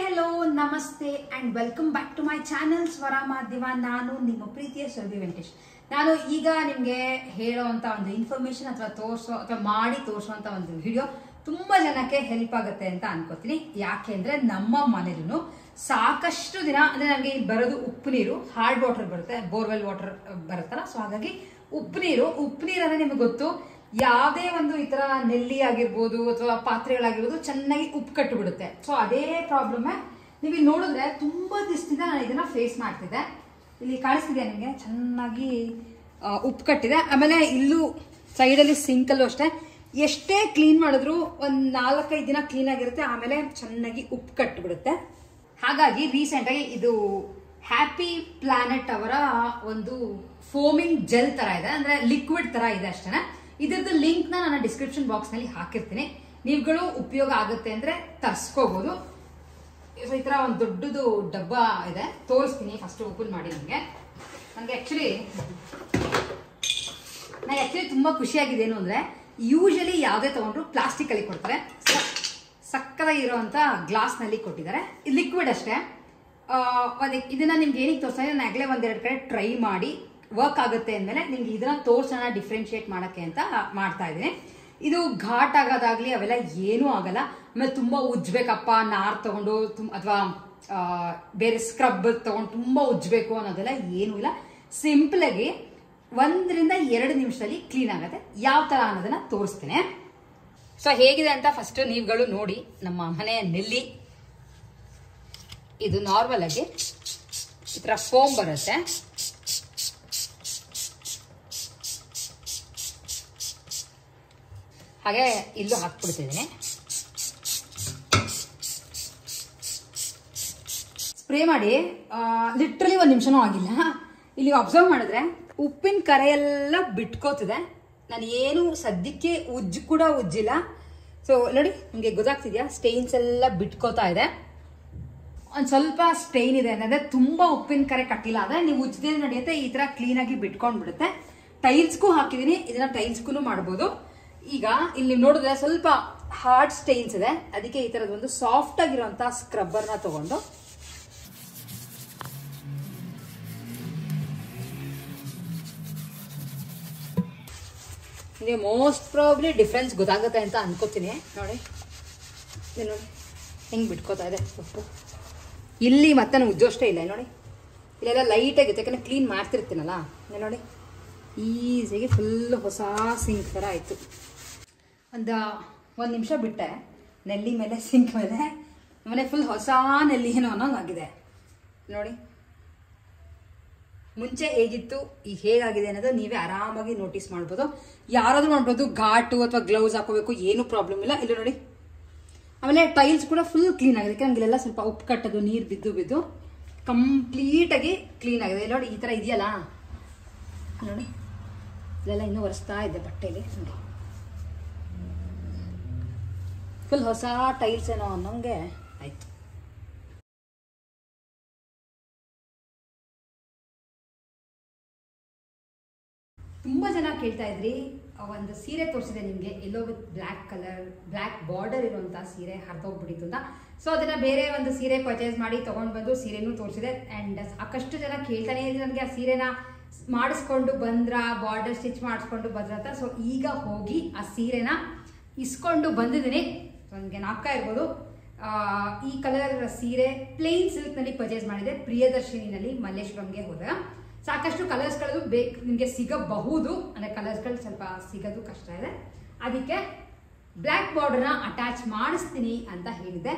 Hello ನಮಸ್ತೆ and welcome back to my channel Swara Madhyama. ನಾನು ನಿಮ್ಮ ಪ್ರೀತಿಯ ಸುರಭಿ ವೆಂಕಟೇಶ್. ನಾನು ಈಗ ನಿಮಗೆ ಹೇಳೋವಂಥ ಒಂದು ಇನ್ಫಾರ್ಮೇಶನ್ ಅಥವಾ ಮಾಡಿ ತೋರಿಸುವಂಥ ಒಂದು ವಿಡಿಯೋ ತುಂಬಾ ಜನಕ್ಕೆ ಹೆಲ್ಪ್ ಆಗುತ್ತೆ ಅಂತ ಅನ್ಕೋತೀನಿ. ಯಾಕೆ ಅಂದ್ರೆ ನಮ್ಮ ಮನೇಲೂ ಸಾಕಷ್ಟು ದಿನ ಅಂದ್ರೆ ನನಗೆ ಇಲ್ಲಿ ಬರೋದು ಉಪ್ಪು ನೀರು, ಹಾರ್ಡ್ ವಾಟರ್ ಬರುತ್ತೆ, ಬೋರ್ವೆಲ್ ವಾಟರ್ ಬರುತ್ತಲ್ಲ. ಸೊ ಹಾಗಾಗಿ ಉಪ್ಪು ನೀರು ಅಂದ್ರೆ ನಿಮಗೆ ಗೊತ್ತು, ಯಾವುದೇ ಒಂದು ಈ ತರ ನೆಲ್ಲಿ ಆಗಿರ್ಬೋದು ಅಥವಾ ಪಾತ್ರೆಗಳಾಗಿರ್ಬೋದು ಚೆನ್ನಾಗಿ ಉಪ್ಪು ಕಟ್ಟು ಬಿಡುತ್ತೆ. ಸೊ ಅದೇ ಪ್ರಾಬ್ಲಮ್ ನೀವು ಇಲ್ಲಿ ನೋಡಿದ್ರೆ ತುಂಬಾ ದಿವಸದಿಂದ ನಾನು ಇದನ್ನ ಫೇಸ್ ಮಾಡ್ತಿದ್ದೆ. ಇಲ್ಲಿ ಕಾಣಿಸ್ತಿದೆ ನಿಮಗೆ, ಚೆನ್ನಾಗಿ ಉಪ್ಪು ಕಟ್ಟಿದೆ. ಆಮೇಲೆ ಇಲ್ಲೂ ಸೈಡಲ್ಲಿ ಸಿಂಕಲ್ಲೂ ಅಷ್ಟೇ, ಎಷ್ಟೇ ಕ್ಲೀನ್ ಮಾಡಿದ್ರು ಒಂದು 4-5 ದಿನ ಕ್ಲೀನ್ ಆಗಿರುತ್ತೆ, ಆಮೇಲೆ ಚೆನ್ನಾಗಿ ಉಪ್ಪು ಕಟ್ಟಿಬಿಡುತ್ತೆ. ಹಾಗಾಗಿ ರೀಸೆಂಟ್ ಆಗಿ ಇದು ಹ್ಯಾಪಿ ಪ್ಲಾನೆಟ್ ಅವರ ಒಂದು ಫೋಮಿಂಗ್ ಜೆಲ್ ತರ ಇದೆ, ಅಂದ್ರೆ ಲಿಕ್ವಿಡ್ ತರ ಇದೆ ಅಷ್ಟೇ. ಇದ್ರದ್ದು ಲಿಂಕ್ ನಾನು ಡಿಸ್ಕ್ರಿಪ್ಷನ್ ಬಾಕ್ಸ್ ನಲ್ಲಿ ಹಾಕಿರ್ತೀನಿ. ನೀವುಗಳು ಉಪಯೋಗ ಆಗುತ್ತೆ ಅಂದ್ರೆ ತರಿಸ್ಕೋಬಹುದು. ಈ ತರ ಒಂದು ದೊಡ್ಡದು ಡಬ್ಬ ಇದೆ, ತೋರಿಸ್ತೀನಿ. ಫಸ್ಟ್ ಓಪನ್ ಮಾಡಿ. ನನಗೆ ಆಕ್ಚುಲಿ ತುಂಬಾ ಖುಷಿಯಾಗಿದೆ. ಏನು ಅಂದ್ರೆ ಯೂಶಲಿ ಯಾವುದೇ ತಗೊಂಡ್ರು ಪ್ಲಾಸ್ಟಿಕ್ ಅಲ್ಲಿ ಕೊಡ್ತಾರೆ, ಸಕ್ಕದಾಗಿ ಇರುವಂತ ಗ್ಲಾಸ್ ನಲ್ಲಿ ಕೊಟ್ಟಿದ್ದಾರೆ. ಲಿಕ್ವಿಡ್ ಅಷ್ಟೇ. ಇದನ್ನ ನಿಮ್ಗೆ ಏನಕ್ಕೆ ತೋರಿಸ್ತಾರೆ, ನಾನು ಆಗಲೇ ಒಂದೆರಡು ಕಡೆ ಟ್ರೈ ಮಾಡಿ ವರ್ಕ್ ಆಗುತ್ತೆ ಅಂದಮೇಲೆ ನಿಮ್ಗೆ ಇದನ್ನ ತೋರ್ಸೋಣ, ಡಿಫ್ರೆನ್ಶಿಯೇಟ್ ಮಾಡಕ್ಕೆ ಅಂತ ಮಾಡ್ತಾ ಇದ್ದೀನಿ. ಇದು ಘಾಟ್ ಆಗೋದಾಗ್ಲಿ ಅವೆಲ್ಲ ಏನೂ ಆಗಲ್ಲ. ಆಮೇಲೆ ತುಂಬಾ ಉಜ್ಬೇಕಪ್ಪ ನಾರ್ ತಗೊಂಡು ಅಥವಾ ಬೇರೆ ಸ್ಕ್ರಬ್ ತಗೊಂಡು ತುಂಬಾ ಉಜ್ಬೇಕು ಅನ್ನೋದೆಲ್ಲ ಏನೂ ಇಲ್ಲ. ಸಿಂಪಲ್ ಆಗಿ 1-2 ನಿಮಿಷದಲ್ಲಿ ಕ್ಲೀನ್ ಆಗುತ್ತೆ. ಯಾವ ತರ ಅನ್ನೋದನ್ನ ತೋರಿಸ್ತೇನೆ. ಸೊ ಹೇಗಿದೆ ಅಂತ ಫಸ್ಟ್ ನೀವುಗಳು ನೋಡಿ. ನಮ್ಮ ಮನೆಯ ನೆಲ್ಲಿ ಇದು ನಾರ್ಮಲ್ ಆಗಿ ಈ ತರ ಫೋಮ್ ಬರುತ್ತೆ. ಹಾಗೆ ಇಲ್ಲೂ ಹಾಕ್ಬಿಡ್ತಿದ್ದೀನಿ. ಸ್ಪ್ರೇ ಮಾಡಿ ಲಿಟ್ರಲಿ 1 ನಿಮಿಷನೂ ಆಗಿಲ್ಲ. ಇಲ್ಲಿ ಅಬ್ಸರ್ವ್ ಮಾಡಿದ್ರೆ ಉಪ್ಪಿನ ಕರೆಯೆಲ್ಲ ಬಿಟ್ಕೋತಿದೆ. ನಾನು ಏನು ಸದ್ಯಕ್ಕೆ ಕೂಡ ಉಜ್ಜಿಲ್ಲ. ಸೊ ನೋಡಿ, ನಿಮಗೆ ಗೊತ್ತಾಗ್ತಿದ್ಯಾ, ಸ್ಟೈನ್ಸ್ ಎಲ್ಲ ಬಿಟ್ಕೋತಾ ಇದೆ. ಒಂದು ಸ್ವಲ್ಪ ಸ್ಟೈನ್ ಇದೆ ಅಂದ್ರೆ ತುಂಬಾ ಉಪ್ಪಿನ ಕರೆ ಕಟ್ಟಿಲ್ಲ ಅಂದ್ರೆ ನೀವು ಉಜ್ಜದೇ ನಡೆಯುತ್ತೆ, ಈ ತರ ಕ್ಲೀನ್ ಆಗಿ ಬಿಟ್ಕೊಂಡ್ಬಿಡುತ್ತೆ. ಟೈಲ್ಸ್ಗೂ ಹಾಕಿದೀನಿ, ಇದನ್ನ ಟೈಲ್ಸ್ಗೂ ಮಾಡ್ಬೋದು. ಈಗ ಇಲ್ಲಿ ನೋಡಿದ್ರೆ ಸ್ವಲ್ಪ ಹಾರ್ಡ್ ಸ್ಟೈನ್ಸ್ ಇದೆ, ಅದಕ್ಕೆ ಈ ತರದ ಒಂದು ಸಾಫ್ಟ್ ಆಗಿರುವಂತಹ ಸ್ಕ್ರಬ್ಬರ್ನ ತಗೊಂಡು ನಿಮಗೆ ಮೋಸ್ಟ್ ಪ್ರಾಬ್ಲಿ ಡಿಫ್ರೆನ್ಸ್ ಗೊತ್ತಾಗುತ್ತೆ ಅಂತ ಅನ್ಕೋತೀನಿ. ನೋಡಿ ನೋಡಿ ಹೆಂಗ್ ಬಿಟ್ಕೋತಾ ಇದೆ ಉಪ್ಪು. ಇಲ್ಲಿ ಮತ್ತೆ ನಾನು ಉಜ್ಜೋಷ್ಟೇ ಇಲ್ಲ. ನೋಡಿ ಇಲ್ಲೆಲ್ಲ ಲೈಟ್ ಆಗಿರುತ್ತೆ, ಯಾಕಂದ್ರೆ ಕ್ಲೀನ್ ಮಾಡ್ತಿರ್ತೀನಲ್ಲ. ನೋಡಿ ಈಸಿಯಾಗಿ ಫುಲ್ ಹೊಸ ಸಿಂಕ್ ಥರ ಆಯಿತು. ಒಂದು 1 ನಿಮಿಷ ಬಿಟ್ಟೆ ನೆಲ್ಲಿ ಮೇಲೆ, ಸಿಂಕ್ ಮೇಲೆ. ಮನೆ ಫುಲ್ ಹೊಸ ನೆಲ್ಲಿ ಏನೋ ಅನ್ನೋಂಗಾಗಿದೆ. ನೋಡಿ ಮುಂಚೆ ಹೇಗಿತ್ತು, ಈಗ ಹೇಗಾಗಿದೆ ಅನ್ನೋದು ನೀವೇ ಆರಾಮಾಗಿ ನೋಟಿಸ್ ಮಾಡ್ಬೋದು. ಯಾರಾದ್ರೂ ಮಾಡ್ಬೋದು, ಘಾಟು ಅಥವಾ ಗ್ಲೌಸ್ ಹಾಕೋಬೇಕು, ಏನೂ ಪ್ರಾಬ್ಲಮ್ ಇಲ್ಲ. ಇಲ್ಲಿ ನೋಡಿ, ಆಮೇಲೆ ಟೈಲ್ಸ್ ಕೂಡ ಫುಲ್ ಕ್ಲೀನ್ ಆಗಿದೆ. ಯಾಕಂದ್ರೆ ಇಲ್ಲೆಲ್ಲ ಸ್ವಲ್ಪ ಉಪ್ಪು ಕಟ್ಟೋದು, ನೀರು ಬಿದ್ದು ಕಂಪ್ಲೀಟಾಗಿ ಕ್ಲೀನ್ ಆಗಿದೆ. ನೋಡಿ ಈ ಥರ ಇದೆಯಲ್ಲ, ನೋಡಿ ಇಲ್ಲೆಲ್ಲ ಇನ್ನೂ ಒರೆಸ್ತಾ ಇದೆ ಬಟ್ಟೆಯಲ್ಲಿ. ನೋಡಿ ಫುಲ್ ಹೊಸ ಟೈಲ್ಸ್ ಏನೋ ಅನ್ನೋಂಗೆ ಆಯ್ತು. ತುಂಬಾ ಜನ ಕೇಳ್ತಾ ಇದ್ರಿ, ಒಂದು ಸೀರೆ ತೋರಿಸಿದೆ ನಿಮಗೆ, ಎಲ್ಲೋ with black colour, black border ಇರುವಂತಹ ಸೀರೆ ಹರಿದೋಗ್ಬಿಟ್ಟಿತ್ತು ಅಂತ. ಸೊ ಅದನ್ನ ಬೇರೆ ಒಂದು ಸೀರೆ ಪರ್ಚೇಸ್ ಮಾಡಿ ತಗೊಂಡ್ ಬಂದು ಸೀರೆನೂ ತೋರಿಸಿದೆ. ಅಂಡ್ ಸಾಕಷ್ಟು ಜನ ಕೇಳ್ತಾನೆ ಇದ್ರೆ ನನಗೆ ಆ ಸೀರೆನ ಮಾಡಿಸ್ಕೊಂಡು ಬಂದ್ರ, ಬಾರ್ಡರ್ ಸ್ಟಿಚ್ ಮಾಡಿಸ್ಕೊಂಡು ಬಂದ್ರ ಅಂತ. ಸೊ ಈಗ ಹೋಗಿ ಆ ಸೀರೆನ ಇಸ್ಕೊಂಡು ಬಂದಿದ್ದೀನಿ. ನನಗೆ ನಾಪ್ಕಾ ಇರ್ಬೋದು. ಈ ಕಲರ್ ಸೀರೆ ಪ್ಲೇನ್ ಸಿಲ್ಕ್ ನಲ್ಲಿ ಪರ್ಚೇಸ್ ಮಾಡಿದೆ, ಪ್ರಿಯದರ್ಶಿನಿನಲ್ಲಿ ಮಲ್ಲೇಶ್ವರಂಗೆ ಹೋದಾಗ. ಸಾಕಷ್ಟು ಕಲರ್ಸ್ಗಳದು ನಿಮಗೆ ಸಿಗಬಹುದು, ಅಂದ್ರೆ ಕಲರ್ಸ್ಗಳು ಸ್ವಲ್ಪ ಸಿಗೋದು ಕಷ್ಟ ಇದೆ. ಅದಕ್ಕೆ ಬ್ಲ್ಯಾಕ್ ಬಾರ್ಡರ್ನ ಅಟ್ಯಾಚ್ ಮಾಡಿಸ್ತೀನಿ ಅಂತ ಹೇಳಿದೆ.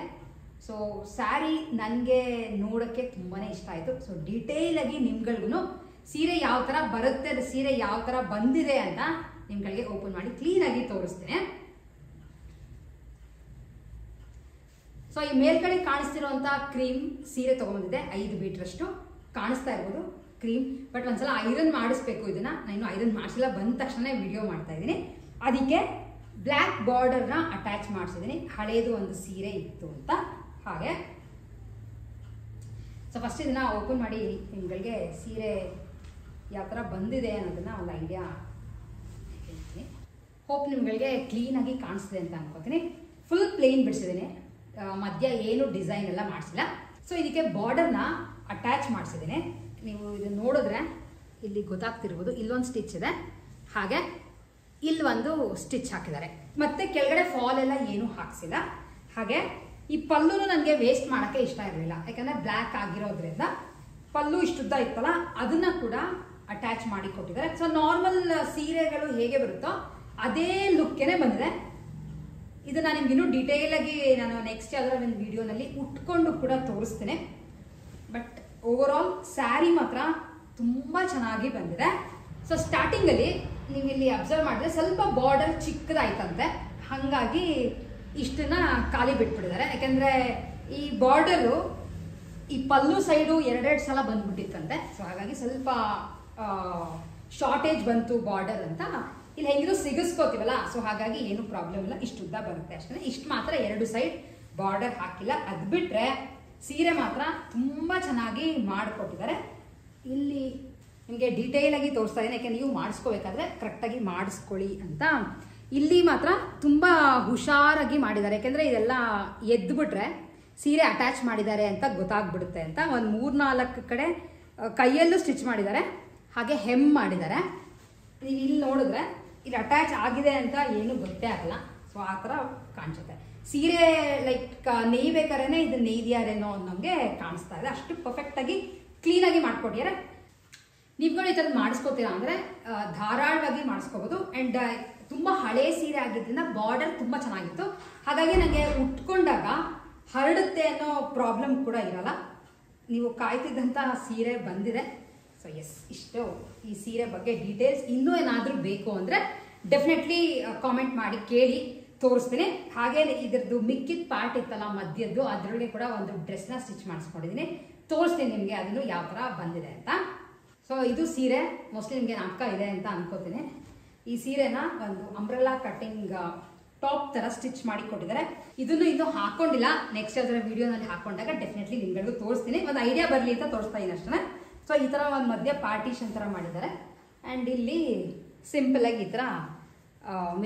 ಸೊ ಸ್ಯಾರಿ ನನಗೆ ನೋಡೋಕ್ಕೆ ತುಂಬಾನೇ ಇಷ್ಟ ಆಯಿತು. ಸೊ ಡೀಟೇಲ್ ಆಗಿ ನಿಮ್ಗಳಿಗೂ ಸೀರೆ ಯಾವ ಥರ ಬರುತ್ತೆ, ಅದು ಸೀರೆ ಯಾವ ಥರ ಬಂದಿದೆ ಅಂತ ನಿಮ್ಗಳಿಗೆ ಓಪನ್ ಮಾಡಿ ಕ್ಲೀನ್ ಆಗಿ ತೋರಿಸ್ತೇನೆ. ಸೊ ಈ ಮೇಲ್ಗಡೆ ಕಾಣಿಸ್ತಿರುವಂತ ಕ್ರೀಮ್ ಸೀರೆ ತಗೊಂಡಿದ್ದೆ, 5 ಮೀಟರ್ ಕಾಣಿಸ್ತಾ ಇರ್ಬೋದು ಕ್ರೀಮ್. ಬಟ್ ಒಂದ್ಸಲ ಐರನ್ ಮಾಡಿಸ್ಬೇಕು. ಇದನ್ನ ನಾನು ಐರನ್ ಮಾಡಿಸಿಲ್ಲ, ಬಂದ ತಕ್ಷಣ ವಿಡಿಯೋ ಮಾಡ್ತಾ ಇದ್ದೀನಿ. ಅದಕ್ಕೆ ಬ್ಲ್ಯಾಕ್ ಬಾರ್ಡರ್ನ ಅಟ್ಯಾಚ್ ಮಾಡಿಸಿದ್ದೀನಿ. ಹಳೇದು ಒಂದು ಸೀರೆ ಇತ್ತು ಅಂತ. ಹಾಗೆ ಸೊ ಫಸ್ಟ್ ಇದನ್ನ ಓಪನ್ ಮಾಡಿ ನಿಮ್ಗಳಿಗೆ ಸೀರೆ ಯಾವ ಥರ ಬಂದಿದೆ ಅನ್ನೋದನ್ನ ಒಂದು ಐಡಿಯಾ ಹೇಳ್ತೀನಿ. ಹೋಪ್ ನಿಮ್ಗಳಿಗೆ ಕ್ಲೀನಾಗಿ ಕಾಣಿಸ್ತಿದೆ ಅಂತ ಅನ್ಕೋತೀನಿ. ಫುಲ್ ಪ್ಲೇನ್ ಬಿಡಿಸಿದ್ದೀನಿ. ಮಧ್ಯ ಏನು ಡಿಸೈನ್ ಎಲ್ಲ ಮಾಡಿಸಿಲ್ಲ. ಸೊ ಇದಕ್ಕೆ ಬಾರ್ಡರ್ನ ಅಟ್ಯಾಚ್ ಮಾಡಿಸಿದ್ದೀನಿ. ನೀವು ಇದನ್ನ ನೋಡಿದ್ರೆ ಇಲ್ಲಿ ಗೊತ್ತಾಗ್ತಿರ್ಬೋದು, ಇಲ್ಲೊಂದು ಸ್ಟಿಚ್ ಇದೆ, ಹಾಗೆ ಇಲ್ಲೊಂದು ಸ್ಟಿಚ್ ಹಾಕಿದ್ದಾರೆ. ಮತ್ತೆ ಕೆಳಗಡೆ ಫಾಲ್ ಎಲ್ಲ ಏನು ಹಾಕ್ಸಿಲ್ಲ. ಹಾಗೆ ಈ ಪಲ್ಲುನು ನನಗೆ ವೇಸ್ಟ್ ಮಾಡೋಕ್ಕೆ ಇಷ್ಟ ಇರಲಿಲ್ಲ, ಯಾಕಂದರೆ ಬ್ಲ್ಯಾಕ್ ಆಗಿರೋದ್ರಿಂದ ಪಲ್ಲು ಇಷ್ಟುದ್ದ ಇತ್ತಲ್ಲ ಅದನ್ನ ಕೂಡ ಅಟ್ಯಾಚ್ ಮಾಡಿ ಕೊಟ್ಟಿದ್ದಾರೆ. ಸೊ ನಾರ್ಮಲ್ ಸೀರೆಗಳು ಹೇಗೆ ಬರುತ್ತೋ ಅದೇ ಲುಕ್ಕೇನೆ ಬಂದಿದೆ. ಇದನ್ನ ನಿಮ್ಗೆ ಇನ್ನೂ ಡೀಟೇಲ್ ಆಗಿ ನಾನು ನೆಕ್ಸ್ಟ್ ಯಾವ್ದಾರ ಒಂದು ವಿಡಿಯೋನಲ್ಲಿ ಉಟ್ಕೊಂಡು ಕೂಡ ತೋರಿಸ್ತೇನೆ. ಬಟ್ ಓವರ್ ಆಲ್ ಸ್ಯಾರಿ ಮಾತ್ರ ತುಂಬ ಚೆನ್ನಾಗಿ ಬಂದಿದೆ. ಸೊ ಸ್ಟಾರ್ಟಿಂಗಲ್ಲಿ ನೀವು ಇಲ್ಲಿ ಅಬ್ಸರ್ವ್ ಮಾಡಿದ್ರೆ ಸ್ವಲ್ಪ ಬಾರ್ಡರ್ ಚಿಕ್ಕದಾಯ್ತಂತೆ, ಹಾಗಾಗಿ ಇಷ್ಟನ್ನ ಖಾಲಿ ಬಿಟ್ಬಿಟ್ಟಿದ್ದಾರೆ. ಯಾಕೆಂದರೆ ಈ ಬಾರ್ಡರು ಈ ಪಲ್ಲು ಸೈಡು ಎರಡೆರಡು ಸಲ ಬಂದ್ಬಿಟ್ಟಿತ್ತಂತೆ. ಸೊ ಹಾಗಾಗಿ ಸ್ವಲ್ಪ ಶಾರ್ಟೇಜ್ ಬಂತು ಬಾರ್ಡರ್ ಅಂತ. ಇಲ್ಲಿ ಹೆಂಗಿದ್ರು ಸಿಗಿಸ್ಕೋತೀವಲ್ಲ, ಸೊ ಹಾಗಾಗಿ ಏನು ಪ್ರಾಬ್ಲಮ್ ಇಲ್ಲ, ಇಷ್ಟು ಉದ್ದ ಬರುತ್ತೆ ಅಷ್ಟೇ. ಇಷ್ಟು ಮಾತ್ರ ಎರಡು ಸೈಡ್ ಬಾರ್ಡರ್ ಹಾಕಿಲ್ಲ. ಅದು ಬಿಟ್ಟರೆ ಸೀರೆ ಮಾತ್ರ ತುಂಬ ಚೆನ್ನಾಗಿ ಮಾಡಿಕೊಟ್ಟಿದ್ದಾರೆ. ಇಲ್ಲಿ ನಿಮಗೆ ಡೀಟೇಲ್ ಆಗಿ ತೋರಿಸ್ತಾ ಇದ್ದೀನಿ, ಯಾಕೆ ನೀವು ಮಾಡಿಸ್ಕೋಬೇಕಾದ್ರೆ ಕರೆಕ್ಟಾಗಿ ಮಾಡಿಸ್ಕೊಳ್ಳಿ ಅಂತ. ಇಲ್ಲಿ ಮಾತ್ರ ತುಂಬ ಹುಷಾರಾಗಿ ಮಾಡಿದ್ದಾರೆ, ಯಾಕೆಂದರೆ ಇದೆಲ್ಲ ಎದ್ದುಬಿಟ್ರೆ ಸೀರೆ ಅಟ್ಯಾಚ್ ಮಾಡಿದ್ದಾರೆ ಅಂತ ಗೊತ್ತಾಗ್ಬಿಡುತ್ತೆ ಅಂತ. ಒಂದು 3-4 ಕಡೆ ಕೈಯಲ್ಲೂ ಸ್ಟಿಚ್ ಮಾಡಿದ್ದಾರೆ, ಹಾಗೆ ಹೆಮ್ ಮಾಡಿದ್ದಾರೆ. ನೀವು ಇಲ್ಲಿ ನೋಡಿದ್ರೆ ಇಲ್ಲಿ ಅಟ್ಯಾಚ್ ಆಗಿದೆ ಅಂತ ಏನು ಗೊತ್ತೇ ಆಗಲ್ಲ. ಸೊ ಆ ಥರ ಕಾಣಿಸುತ್ತೆ. ಸೀರೆ ಲೈಕ್ ನೇಯ್ಬೇಕಾದ್ರೆ ಇದು ನೇಯ್ದಿಯಾರೇನೋ ನಮಗೆ ಕಾಣಿಸ್ತಾ ಇದೆ. ಅಷ್ಟು ಪರ್ಫೆಕ್ಟಾಗಿ ಕ್ಲೀನಾಗಿ ಮಾಡ್ಕೊಟ್ಟಿದ್ದಾರೆ. ನೀವುಗಳು ಈ ಥರದ್ದು ಮಾಡಿಸ್ಕೋತೀರಾ ಅಂದರೆ ಧಾರಾಳವಾಗಿ ಮಾಡಿಸ್ಕೋಬೋದು. ಆ್ಯಂಡ್ ತುಂಬ ಹಳೇ ಸೀರೆ ಆಗಿದ್ದರಿಂದ ಬಾರ್ಡರ್ ತುಂಬ ಚೆನ್ನಾಗಿತ್ತು, ಹಾಗಾಗಿ ನನಗೆ ಉಟ್ಕೊಂಡಾಗ ಹರಡುತ್ತೆ ಅನ್ನೋ ಪ್ರಾಬ್ಲಮ್ ಕೂಡ ಇರಲ್ಲ. ನೀವು ಕಾಯ್ತಿದ್ದಂಥ ಸೀರೆ ಬಂದಿದೆ. ಸೊ ಎಸ್, ಇಷ್ಟು ಈ ಸೀರೆ ಬಗ್ಗೆ ಡೀಟೇಲ್ಸ್. ಇನ್ನೂ ಏನಾದರೂ ಬೇಕು ಅಂದರೆ ಡೆಫಿನೆಟ್ಲಿ ಕಾಮೆಂಟ್ ಮಾಡಿ ಕೇಳಿ, ತೋರಿಸ್ತೀನಿ. ಹಾಗೆ ಇದ್ರದ್ದು ಮಿಕ್ಕಿದ ಪಾರ್ಟ್ ಇತ್ತಲ್ಲ ಮಧ್ಯದ್ದು, ಅದರೊಳಗೆ ಕೂಡ ಒಂದು ಡ್ರೆಸ್ನ ಸ್ಟಿಚ್ ಮಾಡಿಸ್ಕೊಂಡಿದ್ದೀನಿ, ತೋರಿಸ್ತೀನಿ ನಿಮಗೆ ಅದನ್ನು ಯಾವ ಥರ ಬಂದಿದೆ ಅಂತ. ಸೊ ಇದು ಸೀರೆ ಮೋಸ್ಟ್ಲಿ ನಿಮಗೆ ನಾಟಕ ಇದೆ ಅಂತ ಅನ್ಕೋತೀನಿ. ಈ ಸೀರೆನ ಒಂದು ಅಂಬ್ರೆಲಾ ಕಟ್ಟಿಂಗ್ ಟಾಪ್ ಥರ ಸ್ಟಿಚ್ ಮಾಡಿ ಕೊಟ್ಟಿದ್ದಾರೆ. ಇದನ್ನು ಇನ್ನೂ ಹಾಕೊಂಡಿಲ್ಲ, ನೆಕ್ಸ್ಟ್ ಅದರ ವಿಡಿಯೋನಲ್ಲಿ ಹಾಕೊಂಡಾಗ ಡೆಫಿನೆಟ್ಲಿ ನಿಮ್ಗಳಿಗೂ ತೋರಿಸ್ತೀನಿ. ಒಂದು ಐಡಿಯಾ ಬರಲಿ ಅಂತ ತೋರಿಸ್ತಾ ಇದ್ದೀನಿ ಅಷ್ಟೇ. ಸೊ ಈ ಥರ ಒಂದು ಮಧ್ಯ ಪಾರ್ಟಿಷನ್ ಥರ ಮಾಡಿದ್ದಾರೆ. ಆ್ಯಂಡ್ ಇಲ್ಲಿ ಸಿಂಪಲಾಗಿ ಈ ಥರ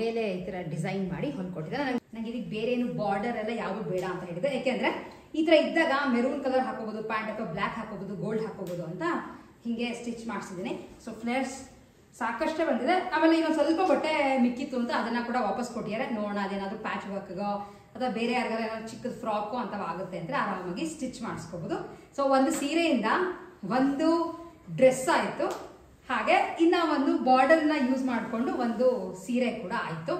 ಮೇಲೆ ಈ ಥರ ಡಿಸೈನ್ ಮಾಡಿ ಹೊಲ್ಕೊಟ್ಟಿದ್ದಾರೆ. ನನಗೆ ಇದಕ್ಕೆ ಬೇರೆ ಏನು ಬಾರ್ಡರ್ ಎಲ್ಲ ಯಾವುದು ಬೇಡ ಅಂತ ಹೇಳಿದೆ, ಯಾಕೆಂದರೆ ಈ ಥರ ಇದ್ದಾಗ ಮೆರೂನ್ ಕಲರ್ ಹಾಕೋಬೋದು, ಪ್ಯಾಂಟ್ ಅಥವಾ ಬ್ಲ್ಯಾಕ್ ಹಾಕೋಬೋದು, ಗೋಲ್ಡ್ ಹಾಕೋಬೋದು ಅಂತ ಹೀಗೆ ಸ್ಟಿಚ್ ಮಾಡಿಸಿದ್ದೀನಿ. ಸೊ ಫ್ಲೇರ್ಸ್ ಸಾಕಷ್ಟೇ ಬಂದಿದೆ. ಆಮೇಲೆ ಇನ್ನೊಂದು ಸ್ವಲ್ಪ ಬಟ್ಟೆ ಮಿಕ್ಕಿತ್ತು ಅಂತ ಅದನ್ನು ಕೂಡ ವಾಪಸ್ ಕೊಟ್ಟಿದ್ದಾರೆ. ನೋಡೋಣ ಅದೇನಾದರೂ ಪ್ಯಾಚ್ ವರ್ಕ್ಗೋ ಅಥವಾ ಬೇರೆ ಯಾರಿಗಾರ ಏನಾದ್ರು ಚಿಕ್ಕದ ಫ್ರಾಕೋ ಅಂತ ಆಗುತ್ತೆ ಅಂದರೆ ಆರಾಮಾಗಿ ಸ್ಟಿಚ್ ಮಾಡಿಸ್ಕೋಬೋದು. ಸೊ ಒಂದು ಸೀರೆಯಿಂದ ಒಂದು ಡ್ರೆಸ್ ಆಯಿತು, ಹಾಗೆ ಇನ್ನು ಒಂದು ಬಾರ್ಡರ್ನ ಯೂಸ್ ಮಾಡಿಕೊಂಡು ಒಂದು ಸೀರೆ ಕೂಡ ಆಯಿತು.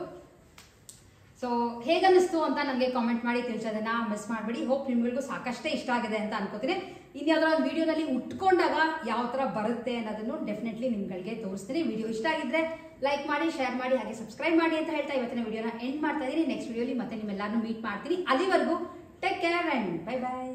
ಸೊ ಹೇಗನ್ನಿಸ್ತು ಅಂತ ನನಗೆ ಕಾಮೆಂಟ್ ಮಾಡಿ ತಿಳಿಸೋದನ್ನ ಮಿಸ್ ಮಾಡಬೇಡಿ. ಹೋಪ್ ನಿಮ್ಗಳಿಗೂ ಸಾಕಷ್ಟೇ ಇಷ್ಟ ಆಗಿದೆ ಅಂತ ಅನ್ಕೋತೀನಿ. ಇನ್ಯಾವುದೋ ಒಂದು ವಿಡಿಯೋನಲ್ಲಿ ಉಟ್ಕೊಂಡಾಗ ಯಾವ ಥರ ಬರುತ್ತೆ ಅನ್ನೋದನ್ನು ಡೆಫಿನೆಟ್ಲಿ ನಿಮ್ಗಳಿಗೆ ತೋರಿಸ್ತೀನಿ. ವಿಡಿಯೋ ಇಷ್ಟ ಆಗಿದ್ರೆ ಲೈಕ್ ಮಾಡಿ, ಶೇರ್ ಮಾಡಿ, ಹಾಗೆ ಸಬ್ಸ್ಕ್ರೈಬ್ ಮಾಡಿ ಅಂತ ಹೇಳ್ತಾ ಇವತ್ತಿನ ವಿಡಿಯೋನ ಎಂಡ್ ಮಾಡ್ತಾ ಇದ್ದೀನಿ. ನೆಕ್ಸ್ಟ್ ವಿಡಿಯೋಲಿ ಮತ್ತೆ ನಿಮ್ಮೆಲ್ಲರನ್ನೂ ಮೀಟ್ ಮಾಡ್ತೀನಿ. ಅಲ್ಲಿವರೆಗೂ take care and bye bye.